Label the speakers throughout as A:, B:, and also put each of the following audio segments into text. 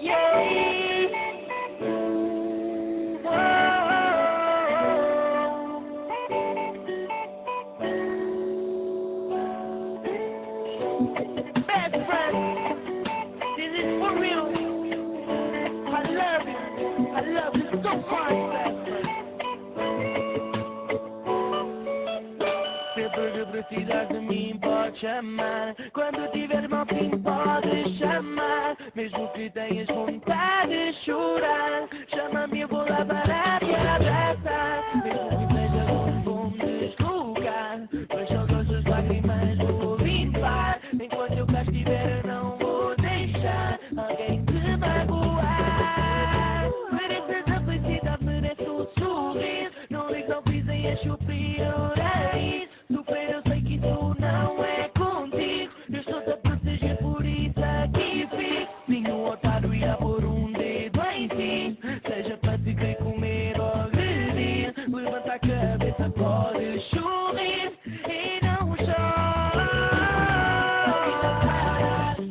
A: Best friend, this is for real. I love you so much, best friend. Sempre que precisas de mim pode chamar. Quando tiver mal fim pode chamar. Mesmo que tenhas vontade de chorar, chama-me, eu vou lá para te abraçar. Mesmo que seja um bom deslugar, pois só com suas lágrimas vou limpar. Enquanto eu cá estiver eu não vou deixar alguém te magoar. Mereces a felicidade, mereces o sorriso. Não ligo ao piso e és superior a isso. Sofrer eu sei que isso não é contigo. Eu estou-te a proteger, por isso aqui fico. Nenhum otário irá pôr um dedo em ti, seja para te querer comer ou agredir. Levanta a cabeça, pode sorrir e não chora.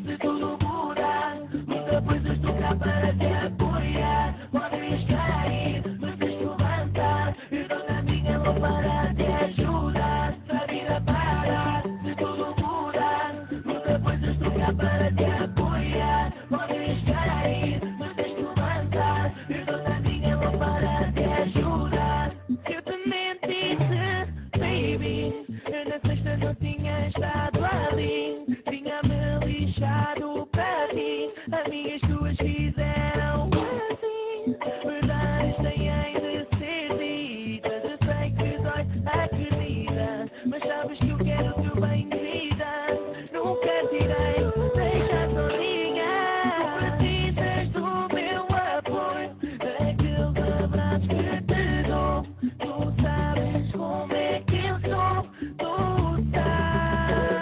A: Se tudo mudar, muita coisa estou cá para te apoiar. Podes cair, mas tens que levantar. Eu dou na minha mão para te ajudar. Se a vida parar, se tudo mudar, muita coisa estou cá para te apoiar. Podes cair, mas tens que levantar. Eu dou na minha mão para te ajudar. Eu também disse, baby, eu na sexta não tinha estado ali. Tinha-me lixado para ti. Amigas tuas fizeram assim. Verdades têm de ser ditas. Eu sei que dói, acredita, mas sabes que eu quero o teu bem, querida. Nunca tirei, deixa sozinha. Precisas do meu apoio, daqueles abraços que te dou. Tu sabes como é que eu sou, tu sabes.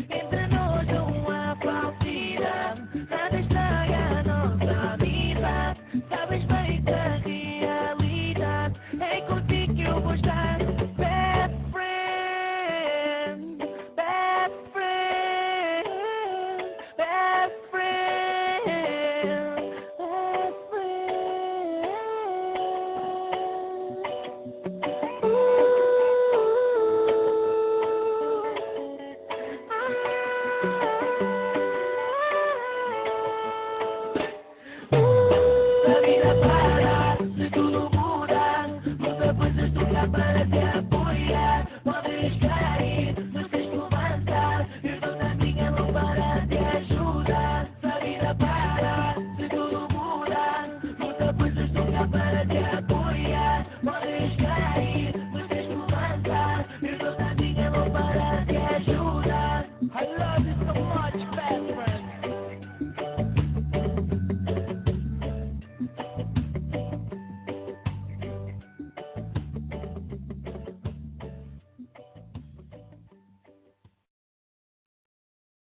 A: Entre nós não há falsidade, nada estraga a nossa amizade. Sabes bem da realidade, é contigo que eu vou estar. Best friend, best friend, best friend, best friend. A vida para, se tudo mudar, muita coisa estou cá para te apoiar. Podes cair, mas tens que levantar. Eu dou na minha mão para te ajudar. Se a vida para, se tudo mudar, muita coisa estou cá para te